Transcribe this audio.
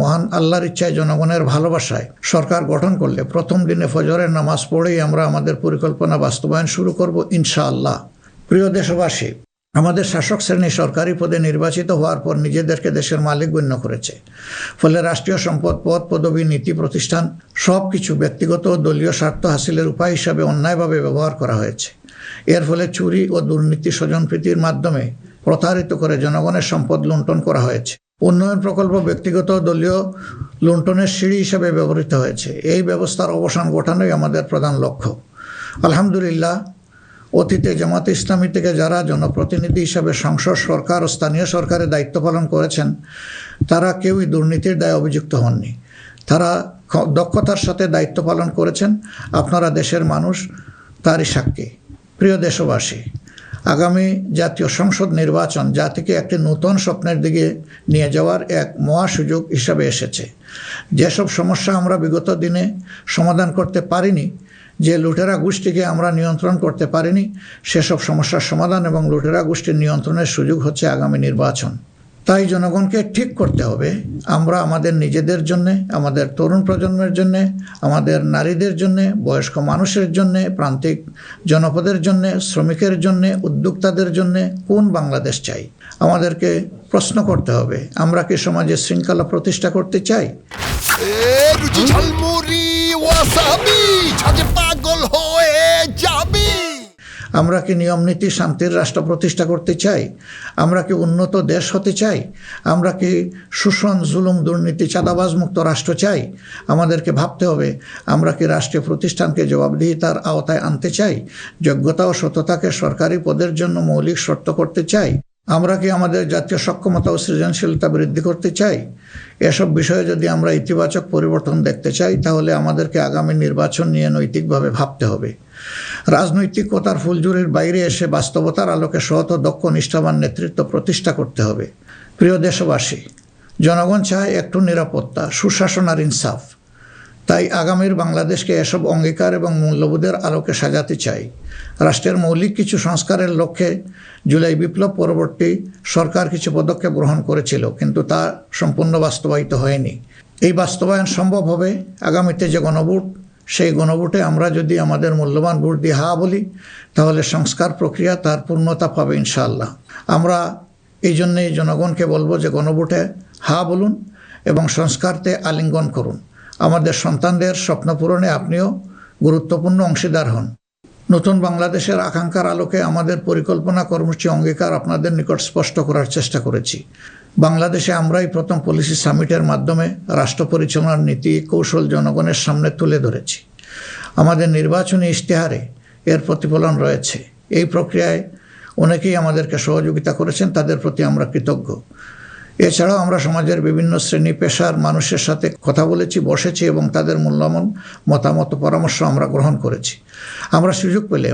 মহান আল্লাহর ইচ্ছায় জনগণের ভালোবাসায় সরকার গঠন করলে প্রথম দিনে ফজরের নামাজ পড়েই আমরা আমাদের পরিকল্পনা বাস্তবায়ন শুরু করব ইনশাআল্লাহ। প্রিয় দেশবাসী, আমাদের শাসক শ্রেণী সরকারি পদে নির্বাচিত হওয়ার পর নিজেদেরকে দেশের মালিক গণ্য করেছে। ফলে রাষ্ট্রীয় সম্পদ, পদ, পদবি, নীতি, প্রতিষ্ঠান সব কিছু ব্যক্তিগত ও দলীয় স্বার্থ হাসিলের উপায় হিসাবে অন্যায়ভাবে ব্যবহার করা হয়েছে। এর ফলে চুরি ও দুর্নীতি, স্বজনপ্রীতির মাধ্যমে প্রতারিত করে জনগণের সম্পদ লুণ্ঠন করা হয়েছে। উন্নয়ন প্রকল্প ব্যক্তিগত ও দলীয় লুণ্ঠনের সিঁড়ি হিসাবে ব্যবহৃত হয়েছে। এই ব্যবস্থার অবসান ঘটানোই আমাদের প্রধান লক্ষ্য। আলহামদুলিল্লাহ, অতীতে জামাতে ইসলামী থেকে যারা জনপ্রতিনিধি হিসাবে সংসদ, সরকার ও স্থানীয় সরকারের দায়িত্ব পালন করেছেন তারা কেউই দুর্নীতির দায়ে অভিযুক্ত হননি। তারা দক্ষতার সাথে দায়িত্ব পালন করেছেন। আপনারা দেশের মানুষ তারই সাক্ষী। প্রিয় দেশবাসী, আগামী জাতীয় সংসদ নির্বাচন জাতিকে একটি নতুন স্বপ্নের দিকে নিয়ে যাওয়ার এক মহা সুযোগ হিসাবে এসেছে। যেসব সমস্যা আমরা বিগত দিনে সমাধান করতে পারিনি, যে লুটেরা গোষ্ঠীকে আমরা নিয়ন্ত্রণ করতে পারিনি, সেসব সমস্যার সমাধান এবং লুটেরা গোষ্ঠীর নিয়ন্ত্রণের সুযোগ হচ্ছে আগামী নির্বাচন। তাই জনগণকে ঠিক করতে হবে আমরা আমাদের নিজেদের জন্যে, আমাদের তরুণ প্রজন্মের জন্যে, আমাদের নারীদের জন্যে, বয়স্ক মানুষের জন্যে, প্রান্তিক জনপদের জন্যে, শ্রমিকের জন্যে, উদ্যোক্তাদের জন্যে কোন বাংলাদেশ চাই। আমাদেরকে প্রশ্ন করতে হবে, আমরা কি সমাজে শৃঙ্খলা প্রতিষ্ঠা করতে চাই? আমরা কি নিয়ম নীতি, শান্তির রাষ্ট্র প্রতিষ্ঠা করতে চাই? আমরা কি উন্নত দেশ হতে চাই? আমরা কি শোষণ, জুলুম, দুর্নীতি, চাঁদাবাজ মুক্ত রাষ্ট্র চাই? আমাদেরকে ভাবতে হবে, আমরা কি রাষ্ট্রীয় প্রতিষ্ঠানকে জবাবদিহিতার আওতায় আনতে চাই? যোগ্যতা ও সততাকে সরকারি পদের জন্য মৌলিক শর্ত করতে চাই? আমরা কি আমাদের জাতীয় সক্ষমতা ও সৃজনশীলতা বৃদ্ধি করতে চাই? এসব বিষয়ে যদি আমরা ইতিবাচক পরিবর্তন দেখতে চাই, তাহলে আমাদেরকে আগামী নির্বাচন নিয়ে নৈতিকভাবে ভাবতে হবে। রাজনৈতিকতার ফুলঝুরির বাইরে এসে বাস্তবতার আলোকে সৎ ও দক্ষ নিষ্ঠাবান নেতৃত্ব প্রতিষ্ঠা করতে হবে। প্রিয় দেশবাসী, জনগণ চায় একটু নিরাপত্তা, সুশাসন আর ইনসাফ। তাই আগামীর বাংলাদেশকে এসব অঙ্গীকার এবং মূল্যবোধের আলোকে সাজাতে চাই। রাষ্ট্রের মৌলিক কিছু সংস্কারের লক্ষ্যে জুলাই বিপ্লব পরবর্তী সরকার কিছু পদক্ষেপ গ্রহণ করেছিল, কিন্তু তা সম্পূর্ণ বাস্তবায়িত হয়নি। এই বাস্তবায়ন সম্ভব হবে আগামীতে যে গণভোট, সেই গণভোটে আমরা যদি আমাদের মূল্যবান ভোট দিয়ে হা বলি, তাহলে সংস্কার প্রক্রিয়া তার পূর্ণতা পাবে ইনশাআল্লাহ। আমরা এই জন্যেই জনগণকে বলবো যে গণভোটে হা বলুন এবং সংস্কারতে আলিঙ্গন করুন। আমাদের সন্তানদের স্বপ্ন পূরণে আপনিও গুরুত্বপূর্ণ অংশীদার হন। নতুন বাংলাদেশের আকাঙ্ক্ষার আলোকে আমাদের পরিকল্পনা, কর্মসূচি, অঙ্গীকার আপনাদের নিকট স্পষ্ট করার চেষ্টা করেছি। বাংলাদেশে আমরাই প্রথম পলিসি সামিটের মাধ্যমে রাষ্ট্র পরিচালনার নীতি কৌশল জনগণের সামনে তুলে ধরেছি। আমাদের নির্বাচনী ইশতেহারে এর প্রতিফলন রয়েছে। এই প্রক্রিয়ায় অনেকেই আমাদেরকে সহযোগিতা করেছেন, তাদের প্রতি আমরা কৃতজ্ঞ। এছাড়াও আমরা সমাজের বিভিন্ন শ্রেণী পেশার মানুষের সাথে কথা বলেছি, বসেছি এবং তাদের মূল্যবান মতামত, পরামর্শ আমরা গ্রহণ করেছি। আমরা সুযোগ পেলে